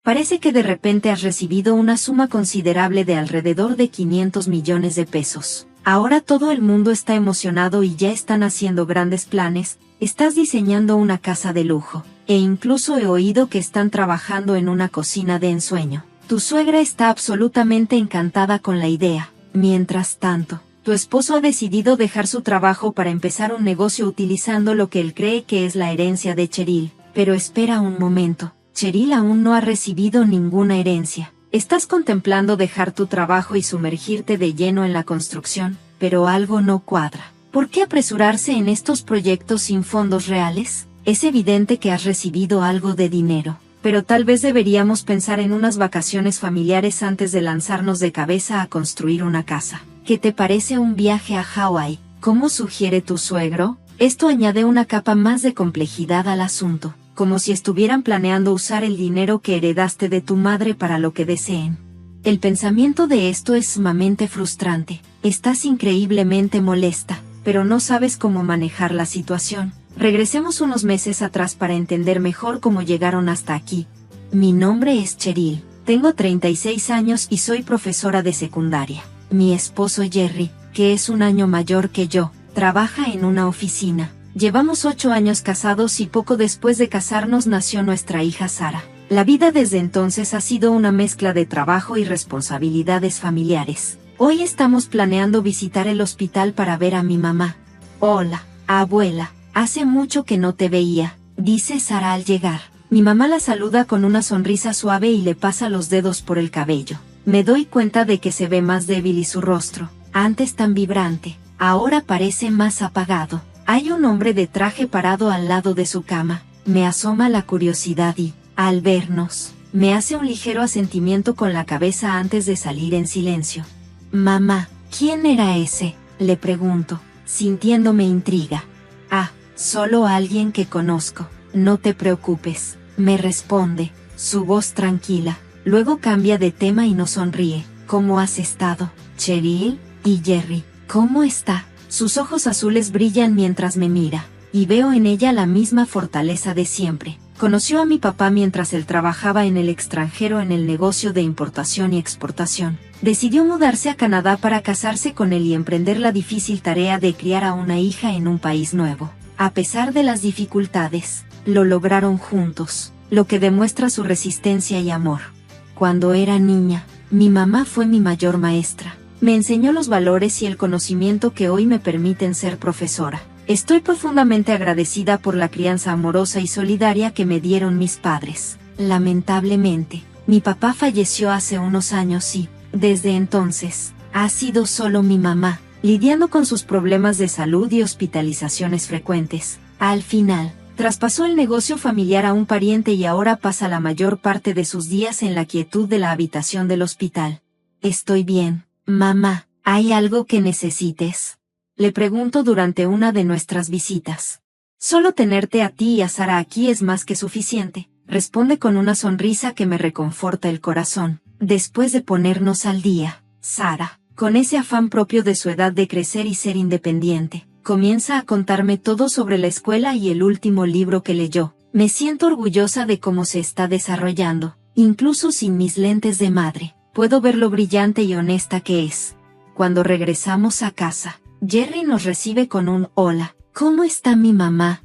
Parece que de repente has recibido una suma considerable de alrededor de 500 millones de pesos. Ahora todo el mundo está emocionado y ya están haciendo grandes planes, estás diseñando una casa de lujo, e incluso he oído que están trabajando en una cocina de ensueño. Tu suegra está absolutamente encantada con la idea. Mientras tanto, tu esposo ha decidido dejar su trabajo para empezar un negocio utilizando lo que él cree que es la herencia de Cheryl. Pero espera un momento. Cheryl aún no ha recibido ninguna herencia. Estás contemplando dejar tu trabajo y sumergirte de lleno en la construcción, pero algo no cuadra. ¿Por qué apresurarse en estos proyectos sin fondos reales? Es evidente que has recibido algo de dinero, pero tal vez deberíamos pensar en unas vacaciones familiares antes de lanzarnos de cabeza a construir una casa. ¿Qué te parece un viaje a Hawái? ¿Cómo sugiere tu suegro? Esto añade una capa más de complejidad al asunto, como si estuvieran planeando usar el dinero que heredaste de tu madre para lo que deseen. El pensamiento de esto es sumamente frustrante. Estás increíblemente molesta, pero no sabes cómo manejar la situación. Regresemos unos meses atrás para entender mejor cómo llegaron hasta aquí. Mi nombre es Cheryl, tengo 36 años y soy profesora de secundaria. Mi esposo Jerry, que es un año mayor que yo, trabaja en una oficina. Llevamos 8 años casados y poco después de casarnos nació nuestra hija Sara. La vida desde entonces ha sido una mezcla de trabajo y responsabilidades familiares. Hoy estamos planeando visitar el hospital para ver a mi mamá. Hola, abuela, hace mucho que no te veía, dice Sara al llegar. Mi mamá la saluda con una sonrisa suave y le pasa los dedos por el cabello. Me doy cuenta de que se ve más débil y su rostro, antes tan vibrante, ahora parece más apagado. Hay un hombre de traje parado al lado de su cama. Me asoma la curiosidad y, al vernos, me hace un ligero asentimiento con la cabeza antes de salir en silencio. Mamá, ¿quién era ese?, le pregunto, sintiéndome intriga. Ah, solo alguien que conozco. No te preocupes, me responde, su voz tranquila. Luego cambia de tema y nos sonríe. ¿Cómo has estado, Cheryl? Y Jerry, ¿cómo está? Sus ojos azules brillan mientras me mira, y veo en ella la misma fortaleza de siempre. Conoció a mi papá mientras él trabajaba en el extranjero en el negocio de importación y exportación. Decidió mudarse a Canadá para casarse con él y emprender la difícil tarea de criar a una hija en un país nuevo. A pesar de las dificultades, lo lograron juntos, lo que demuestra su resistencia y amor. Cuando era niña, mi mamá fue mi mayor maestra. Me enseñó los valores y el conocimiento que hoy me permiten ser profesora. Estoy profundamente agradecida por la crianza amorosa y solidaria que me dieron mis padres. Lamentablemente, mi papá falleció hace unos años y, desde entonces, ha sido solo mi mamá, lidiando con sus problemas de salud y hospitalizaciones frecuentes. Al final, traspasó el negocio familiar a un pariente y ahora pasa la mayor parte de sus días en la quietud de la habitación del hospital. Estoy bien. Mamá, ¿hay algo que necesites?, le pregunto durante una de nuestras visitas. Solo tenerte a ti y a Sara aquí es más que suficiente, responde con una sonrisa que me reconforta el corazón. Después de ponernos al día, Sara, con ese afán propio de su edad de crecer y ser independiente, comienza a contarme todo sobre la escuela y el último libro que leyó. Me siento orgullosa de cómo se está desarrollando, incluso sin mis lentes de madre. Puedo ver lo brillante y honesta que es. Cuando regresamos a casa, Jerry nos recibe con un hola. ¿Cómo está mi mamá?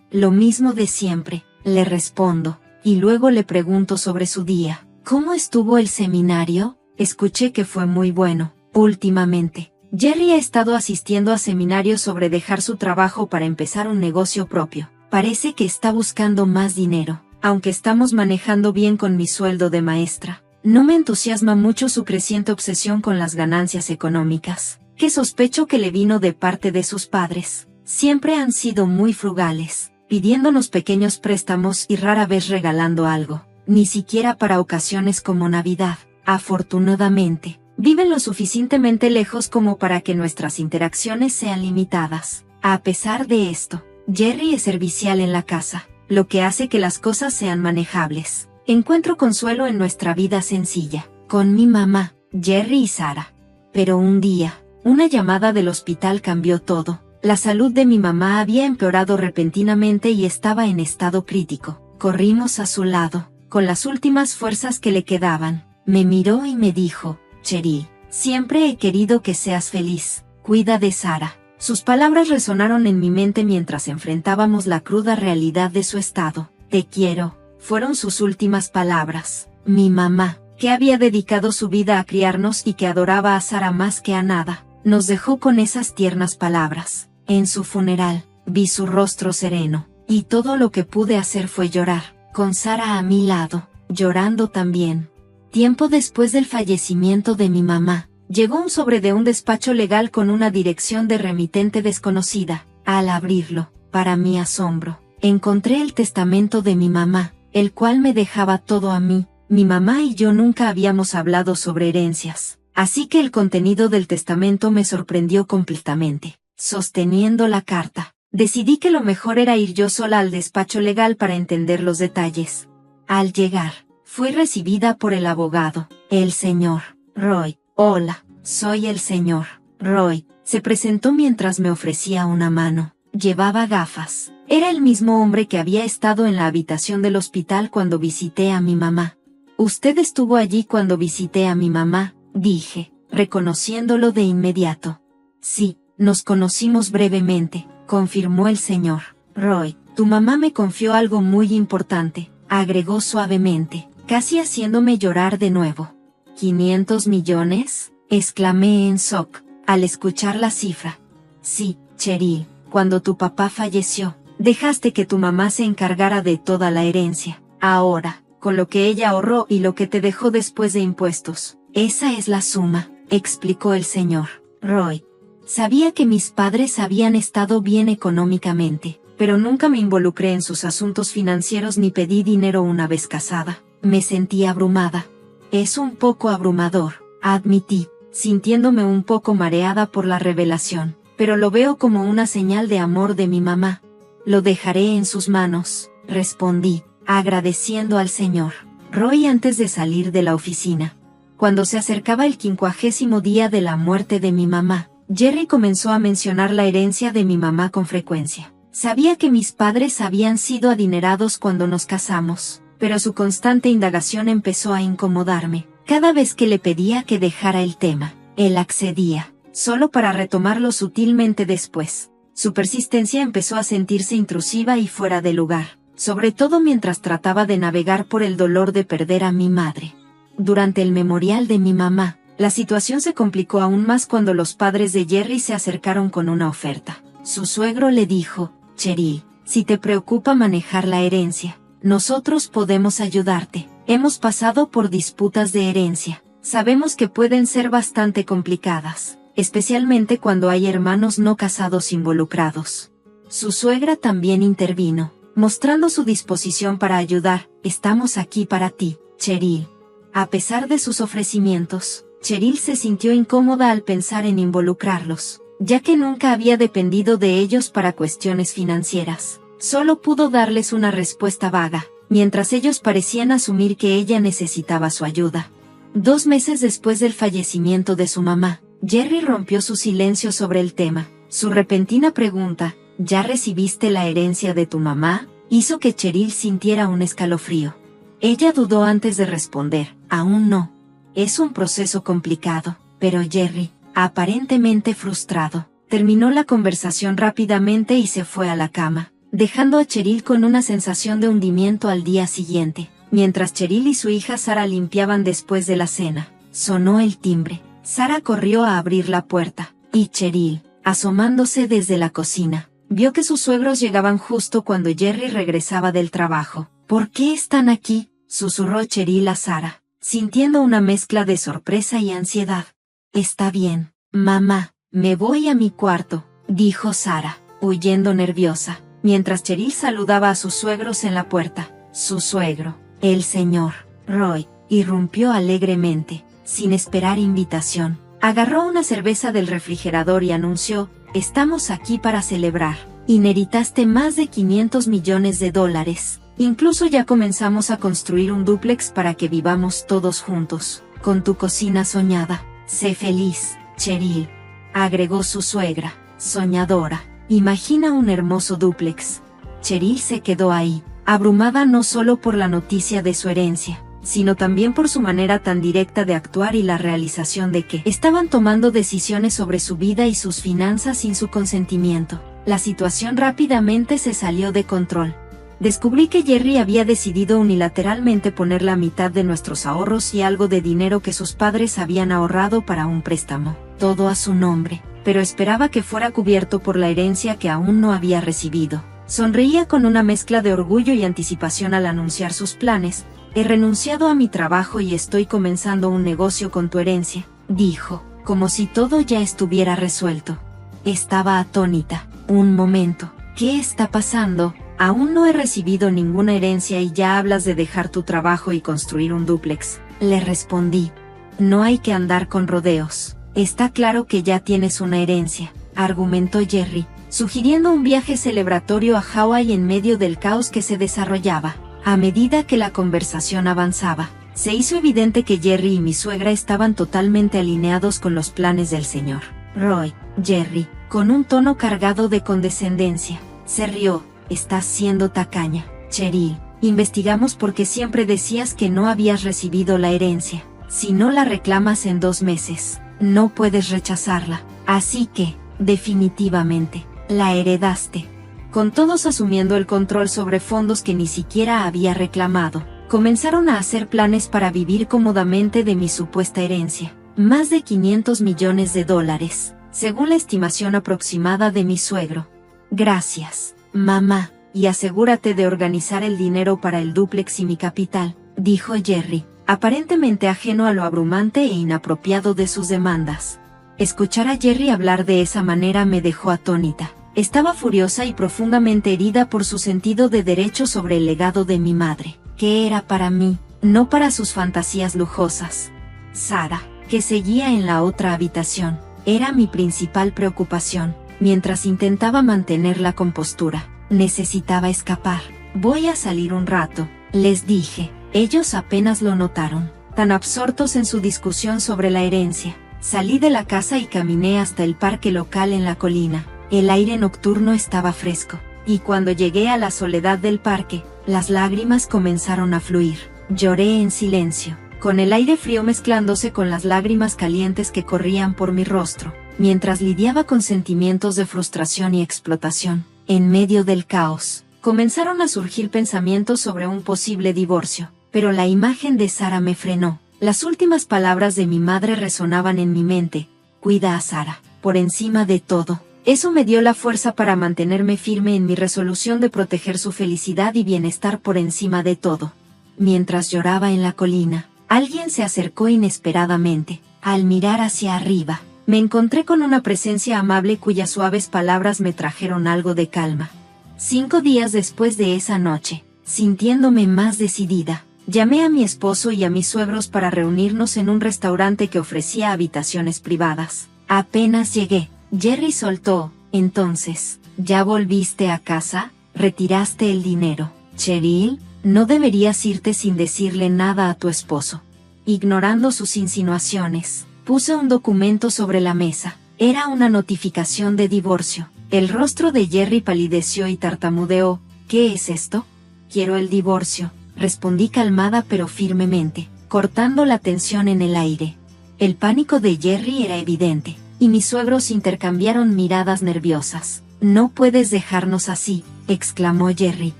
Lo mismo de siempre, le respondo, y luego le pregunto sobre su día. ¿Cómo estuvo el seminario? Escuché que fue muy bueno. Últimamente, Jerry ha estado asistiendo a seminarios sobre dejar su trabajo para empezar un negocio propio. Parece que está buscando más dinero, aunque estamos manejando bien con mi sueldo de maestra. No me entusiasma mucho su creciente obsesión con las ganancias económicas, que sospecho que le vino de parte de sus padres. Siempre han sido muy frugales, pidiéndonos pequeños préstamos y rara vez regalando algo, ni siquiera para ocasiones como Navidad. Afortunadamente, viven lo suficientemente lejos como para que nuestras interacciones sean limitadas. A pesar de esto, Jerry es servicial en la casa, lo que hace que las cosas sean manejables. Encuentro consuelo en nuestra vida sencilla, con mi mamá, Jerry y Sara. Pero un día, una llamada del hospital cambió todo. La salud de mi mamá había empeorado repentinamente y estaba en estado crítico. Corrimos a su lado, con las últimas fuerzas que le quedaban. Me miró y me dijo: Cheryl, siempre he querido que seas feliz. Cuida de Sarah. Sus palabras resonaron en mi mente mientras enfrentábamos la cruda realidad de su estado. Te quiero, fueron sus últimas palabras. Mi mamá, que había dedicado su vida a criarnos y que adoraba a Sarah más que a nada, nos dejó con esas tiernas palabras. En su funeral, vi su rostro sereno, y todo lo que pude hacer fue llorar, con Sarah a mi lado, llorando también. Tiempo después del fallecimiento de mi mamá, llegó un sobre de un despacho legal con una dirección de remitente desconocida. Al abrirlo, para mi asombro, encontré el testamento de mi mamá, el cual me dejaba todo a mí. Mi mamá y yo nunca habíamos hablado sobre herencias, así que el contenido del testamento me sorprendió completamente. Sosteniendo la carta, decidí que lo mejor era ir yo sola al despacho legal para entender los detalles. Al llegar, fui recibida por el abogado, el señor Roy. Hola, soy el señor Roy. Se presentó mientras me ofrecía una mano. Llevaba gafas. Era el mismo hombre que había estado en la habitación del hospital cuando visité a mi mamá. Usted estuvo allí cuando visité a mi mamá, dije, reconociéndolo de inmediato. Sí, nos conocimos brevemente, confirmó el señor Roy. Tu mamá me confió algo muy importante, agregó suavemente, casi haciéndome llorar de nuevo. ¿500 millones? Exclamé en shock, al escuchar la cifra. Sí, Cheryl, cuando tu papá falleció, dejaste que tu mamá se encargara de toda la herencia. Ahora, con lo que ella ahorró y lo que te dejó después de impuestos, esa es la suma, explicó el señor Roy. Sabía que mis padres habían estado bien económicamente, pero nunca me involucré en sus asuntos financieros ni pedí dinero una vez casada. Me sentí abrumada. Es un poco abrumador, admití, sintiéndome un poco mareada por la revelación, pero lo veo como una señal de amor de mi mamá. Lo dejaré en sus manos, respondí, agradeciendo al señor Roy antes de salir de la oficina. Cuando se acercaba el 50º día de la muerte de mi mamá, Jerry comenzó a mencionar la herencia de mi mamá con frecuencia. Sabía que mis padres habían sido adinerados cuando nos casamos, pero su constante indagación empezó a incomodarme. Cada vez que le pedía que dejara el tema, él accedía, solo para retomarlo sutilmente después. Su persistencia empezó a sentirse intrusiva y fuera de lugar, sobre todo mientras trataba de navegar por el dolor de perder a mi madre. Durante el memorial de mi mamá, la situación se complicó aún más cuando los padres de Jerry se acercaron con una oferta. Su suegro le dijo: Cheryl, si te preocupa manejar la herencia, nosotros podemos ayudarte. Hemos pasado por disputas de herencia. Sabemos que pueden ser bastante complicadas, especialmente cuando hay hermanos no casados involucrados. Su suegra también intervino, mostrando su disposición para ayudar. Estamos aquí para ti, Cheryl. A pesar de sus ofrecimientos, Cheryl se sintió incómoda al pensar en involucrarlos, ya que nunca había dependido de ellos para cuestiones financieras. Solo pudo darles una respuesta vaga, mientras ellos parecían asumir que ella necesitaba su ayuda. 2 meses después del fallecimiento de su mamá, Jerry rompió su silencio sobre el tema. Su repentina pregunta: ¿ya recibiste la herencia de tu mamá?, hizo que Cheryl sintiera un escalofrío. Ella dudó antes de responder: aún no. Es un proceso complicado, pero Jerry, aparentemente frustrado, terminó la conversación rápidamente y se fue a la cama, dejando a Cheryl con una sensación de hundimiento al día siguiente. Mientras Cheryl y su hija Sarah limpiaban después de la cena, sonó el timbre. Sarah corrió a abrir la puerta, y Cheryl, asomándose desde la cocina, vio que sus suegros llegaban justo cuando Jerry regresaba del trabajo. ¿Por qué están aquí?, susurró Cheryl a Sarah, sintiendo una mezcla de sorpresa y ansiedad. Está bien, mamá, me voy a mi cuarto, dijo Sarah, huyendo nerviosa, mientras Cheryl saludaba a sus suegros en la puerta. Su suegro, el señor Roy, irrumpió alegremente, sin esperar invitación. Agarró una cerveza del refrigerador y anunció: estamos aquí para celebrar. Inheritaste más de $500 millones. Incluso ya comenzamos a construir un dúplex para que vivamos todos juntos, con tu cocina soñada. Sé feliz, Cheryl, agregó su suegra, soñadora. Imagina un hermoso dúplex. Cheryl se quedó ahí, abrumada no solo por la noticia de su herencia, sino también por su manera tan directa de actuar y la realización de que estaban tomando decisiones sobre su vida y sus finanzas sin su consentimiento. La situación rápidamente se salió de control. Descubrí que Jerry había decidido unilateralmente poner la mitad de nuestros ahorros y algo de dinero que sus padres habían ahorrado para un préstamo, todo a su nombre, pero esperaba que fuera cubierto por la herencia que aún no había recibido. Sonreía con una mezcla de orgullo y anticipación al anunciar sus planes. He renunciado a mi trabajo y estoy comenzando un negocio con tu herencia, dijo, como si todo ya estuviera resuelto. Estaba atónita. Un momento, ¿qué está pasando? Aún no he recibido ninguna herencia y ya hablas de dejar tu trabajo y construir un dúplex. Le respondí. No hay que andar con rodeos. Está claro que ya tienes una herencia, argumentó Jerry, sugiriendo un viaje celebratorio a Hawái en medio del caos que se desarrollaba. A medida que la conversación avanzaba, se hizo evidente que Jerry y mi suegra estaban totalmente alineados con los planes del señor Roy. Jerry, con un tono cargado de condescendencia, se rió. Estás siendo tacaña, Cheryl. Investigamos porque siempre decías que no habías recibido la herencia. Si no la reclamas en 2 meses, no puedes rechazarla. Así que, definitivamente, la heredaste. Con todos asumiendo el control sobre fondos que ni siquiera había reclamado, comenzaron a hacer planes para vivir cómodamente de mi supuesta herencia. Más de $500 millones, según la estimación aproximada de mi suegro. Gracias, mamá, y asegúrate de organizar el dinero para el dúplex y mi capital, dijo Jerry, aparentemente ajeno a lo abrumante e inapropiado de sus demandas. Escuchar a Jerry hablar de esa manera me dejó atónita. Estaba furiosa y profundamente herida por su sentido de derecho sobre el legado de mi madre, que era para mí, no para sus fantasías lujosas. Sara, que seguía en la otra habitación, era mi principal preocupación. Mientras intentaba mantener la compostura, necesitaba escapar. Voy a salir un rato, les dije. Ellos apenas lo notaron, tan absortos en su discusión sobre la herencia. Salí de la casa y caminé hasta el parque local en la colina. El aire nocturno estaba fresco, y cuando llegué a la soledad del parque, las lágrimas comenzaron a fluir. Lloré en silencio, con el aire frío mezclándose con las lágrimas calientes que corrían por mi rostro. Mientras lidiaba con sentimientos de frustración y explotación, en medio del caos, comenzaron a surgir pensamientos sobre un posible divorcio, pero la imagen de Sara me frenó. Las últimas palabras de mi madre resonaban en mi mente: cuida a Sara, por encima de todo. Eso me dio la fuerza para mantenerme firme en mi resolución de proteger su felicidad y bienestar por encima de todo. Mientras lloraba en la colina, alguien se acercó inesperadamente. Al mirar hacia arriba, me encontré con una presencia amable cuyas suaves palabras me trajeron algo de calma. 5 días después de esa noche, sintiéndome más decidida, llamé a mi esposo y a mis suegros para reunirnos en un restaurante que ofrecía habitaciones privadas. Apenas llegué, Jerry soltó: entonces, ¿ya volviste a casa? ¿Retiraste el dinero? Cheryl, no deberías irte sin decirle nada a tu esposo. Ignorando sus insinuaciones, puse un documento sobre la mesa. Era una notificación de divorcio. El rostro de Jerry palideció y tartamudeó: ¿qué es esto? Quiero el divorcio, respondí calmada pero firmemente, cortando la tensión en el aire. El pánico de Jerry era evidente, y mis suegros intercambiaron miradas nerviosas. No puedes dejarnos así, exclamó Jerry.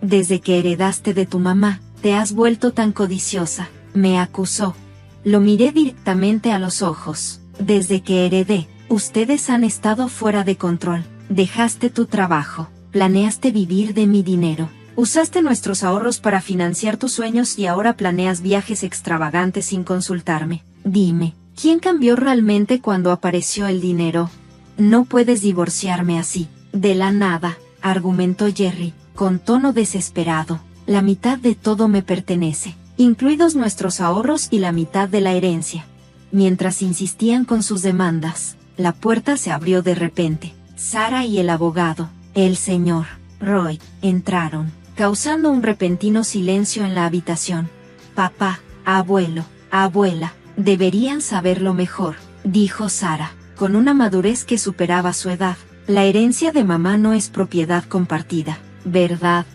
Desde que heredaste de tu mamá, te has vuelto tan codiciosa, me acusó. Lo miré directamente a los ojos. Desde que heredé, ustedes han estado fuera de control. Dejaste tu trabajo, planeaste vivir de mi dinero, usaste nuestros ahorros para financiar tus sueños y ahora planeas viajes extravagantes sin consultarme. Dime, ¿quién cambió realmente cuando apareció el dinero? No puedes divorciarme así, de la nada, argumentó Jerry, con tono desesperado. La mitad de todo me pertenece, incluidos nuestros ahorros y la mitad de la herencia. Mientras insistían con sus demandas, la puerta se abrió de repente. Sara y el abogado, el señor Roy, entraron, causando un repentino silencio en la habitación. Papá, abuelo, abuela, deberían saberlo mejor, dijo Sara, con una madurez que superaba su edad. La herencia de mamá no es propiedad compartida, ¿verdad?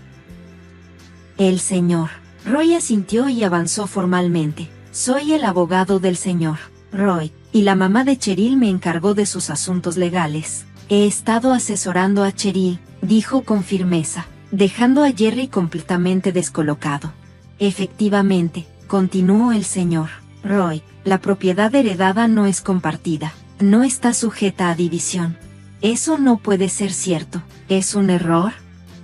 El señor Roy asintió y avanzó formalmente. Soy el abogado del señor Roy, y la mamá de Cheryl me encargó de sus asuntos legales. He estado asesorando a Cheryl, dijo con firmeza, dejando a Jerry completamente descolocado. Efectivamente, continuó el señor Roy, la propiedad heredada no es compartida, no está sujeta a división. Eso no puede ser cierto, ¿es un error?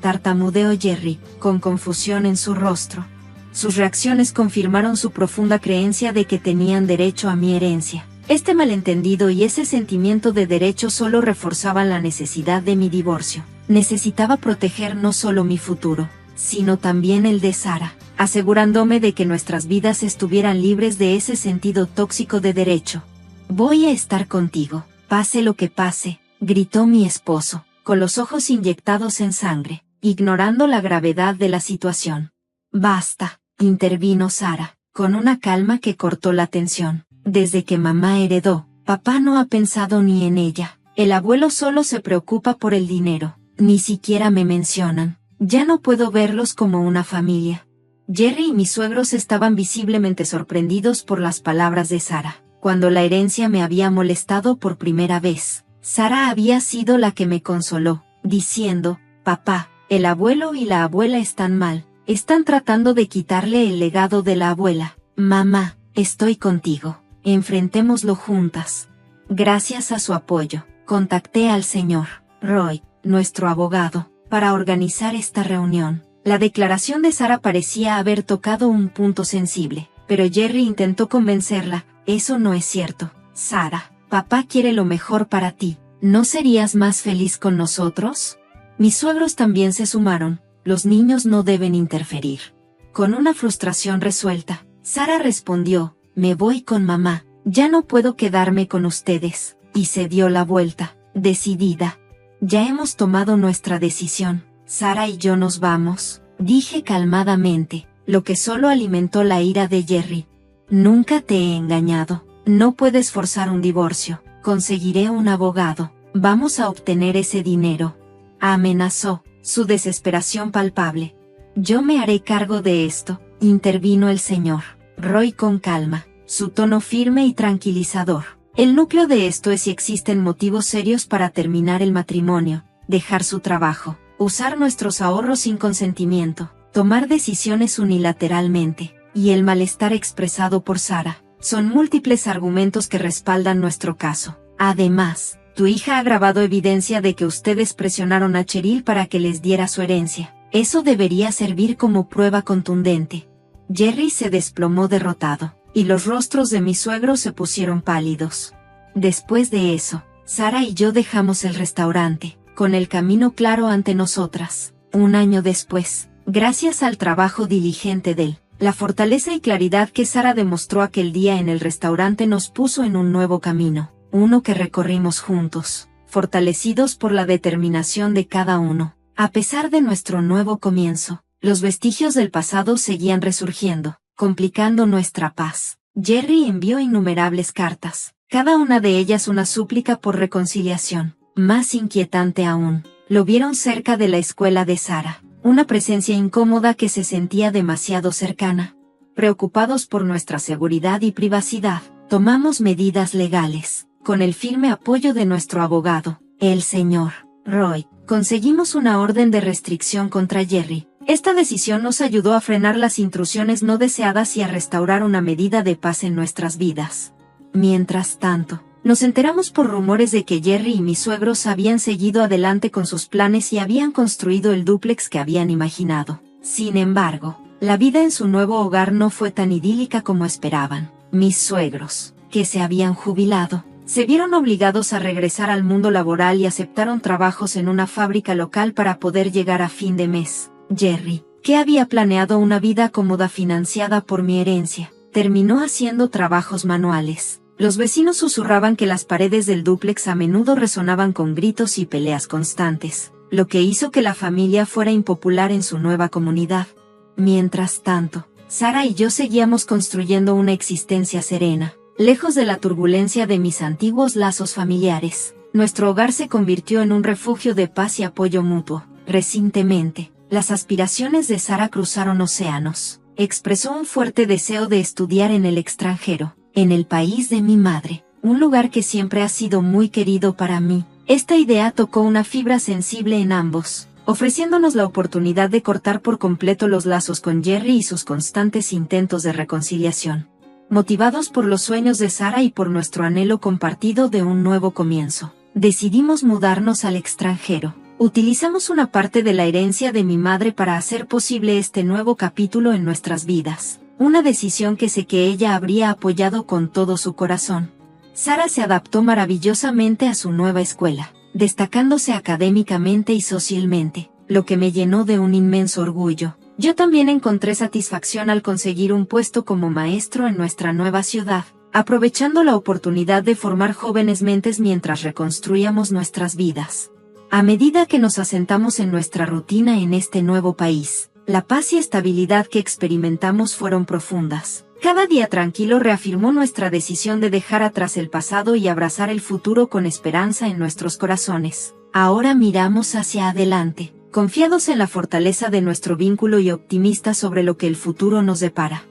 Tartamudeó Jerry, con confusión en su rostro. Sus reacciones confirmaron su profunda creencia de que tenían derecho a mi herencia. Este malentendido y ese sentimiento de derecho solo reforzaban la necesidad de mi divorcio. Necesitaba proteger no solo mi futuro, sino también el de Sarah, asegurándome de que nuestras vidas estuvieran libres de ese sentido tóxico de derecho. Voy a estar contigo, pase lo que pase, gritó mi esposo, con los ojos inyectados en sangre, ignorando la gravedad de la situación. Basta, intervino Sarah, con una calma que cortó la tensión. Desde que mamá heredó, papá no ha pensado ni en ella. El abuelo solo se preocupa por el dinero. Ni siquiera me mencionan. Ya no puedo verlos como una familia. Jerry y mis suegros estaban visiblemente sorprendidos por las palabras de Sarah. Cuando la herencia me había molestado por primera vez, Sarah había sido la que me consoló, diciendo, papá, el abuelo y la abuela están mal. Están tratando de quitarle el legado de la abuela. Mamá, estoy contigo. Enfrentémoslo juntas. Gracias a su apoyo, contacté al señor Roy, nuestro abogado, para organizar esta reunión. La declaración de Sarah parecía haber tocado un punto sensible, pero Jerry intentó convencerla. Eso no es cierto, Sarah. Papá quiere lo mejor para ti. ¿No serías más feliz con nosotros? Mis suegros también se sumaron. Los niños no deben interferir. Con una frustración resuelta, Sarah respondió, me voy con mamá, ya no puedo quedarme con ustedes, y se dio la vuelta, decidida. Ya hemos tomado nuestra decisión, Sarah y yo nos vamos, dije calmadamente, lo que solo alimentó la ira de Jerry. Nunca te he engañado, no puedes forzar un divorcio, conseguiré un abogado, vamos a obtener ese dinero. Amenazó, su desesperación palpable. Yo me haré cargo de esto, intervino el señor Roy con calma, su tono firme y tranquilizador. El núcleo de esto es si existen motivos serios para terminar el matrimonio, dejar su trabajo, usar nuestros ahorros sin consentimiento, tomar decisiones unilateralmente, y el malestar expresado por Sarah. Son múltiples argumentos que respaldan nuestro caso. Además, tu hija ha grabado evidencia de que ustedes presionaron a Cheryl para que les diera su herencia. Eso debería servir como prueba contundente. Jerry se desplomó derrotado, y los rostros de mis suegros se pusieron pálidos. Después de eso, Sarah y yo dejamos el restaurante, con el camino claro ante nosotras. Un año después, gracias al trabajo diligente de él, la fortaleza y claridad que Sarah demostró aquel día en el restaurante nos puso en un nuevo camino, uno que recorrimos juntos, fortalecidos por la determinación de cada uno. A pesar de nuestro nuevo comienzo, los vestigios del pasado seguían resurgiendo, complicando nuestra paz. Jerry envió innumerables cartas, cada una de ellas una súplica por reconciliación. Más inquietante aún, lo vieron cerca de la escuela de Sarah, una presencia incómoda que se sentía demasiado cercana. Preocupados por nuestra seguridad y privacidad, tomamos medidas legales. Con el firme apoyo de nuestro abogado, el señor Roy, conseguimos una orden de restricción contra Jerry. Esta decisión nos ayudó a frenar las intrusiones no deseadas y a restaurar una medida de paz en nuestras vidas. Mientras tanto, nos enteramos por rumores de que Jerry y mis suegros habían seguido adelante con sus planes y habían construido el dúplex que habían imaginado. Sin embargo, la vida en su nuevo hogar no fue tan idílica como esperaban. Mis suegros, que se habían jubilado, se vieron obligados a regresar al mundo laboral y aceptaron trabajos en una fábrica local para poder llegar a fin de mes. Jerry, que había planeado una vida cómoda financiada por mi herencia, terminó haciendo trabajos manuales. Los vecinos susurraban que las paredes del dúplex a menudo resonaban con gritos y peleas constantes, lo que hizo que la familia fuera impopular en su nueva comunidad. Mientras tanto, Sarah y yo seguíamos construyendo una existencia serena, lejos de la turbulencia de mis antiguos lazos familiares. Nuestro hogar se convirtió en un refugio de paz y apoyo mutuo. Recientemente, Las aspiraciones de Sara cruzaron océanos. Expresó un fuerte deseo de estudiar en el extranjero, en el país de mi madre, un lugar que siempre ha sido muy querido para mí. Esta idea tocó una fibra sensible en ambos, ofreciéndonos la oportunidad de cortar por completo los lazos con Jerry y sus constantes intentos de reconciliación. Motivados por los sueños de Sara y por nuestro anhelo compartido de un nuevo comienzo, decidimos mudarnos al extranjero. Utilizamos una parte de la herencia de mi madre para hacer posible este nuevo capítulo en nuestras vidas, una decisión que sé que ella habría apoyado con todo su corazón. Sara se adaptó maravillosamente a su nueva escuela, destacándose académicamente y socialmente, lo que me llenó de un inmenso orgullo. Yo también encontré satisfacción al conseguir un puesto como maestro en nuestra nueva ciudad, aprovechando la oportunidad de formar jóvenes mentes mientras reconstruíamos nuestras vidas. A medida que nos asentamos en nuestra rutina en este nuevo país, la paz y estabilidad que experimentamos fueron profundas. Cada día tranquilo reafirmó nuestra decisión de dejar atrás el pasado y abrazar el futuro con esperanza en nuestros corazones. Ahora miramos hacia adelante, confiados en la fortaleza de nuestro vínculo y optimistas sobre lo que el futuro nos depara.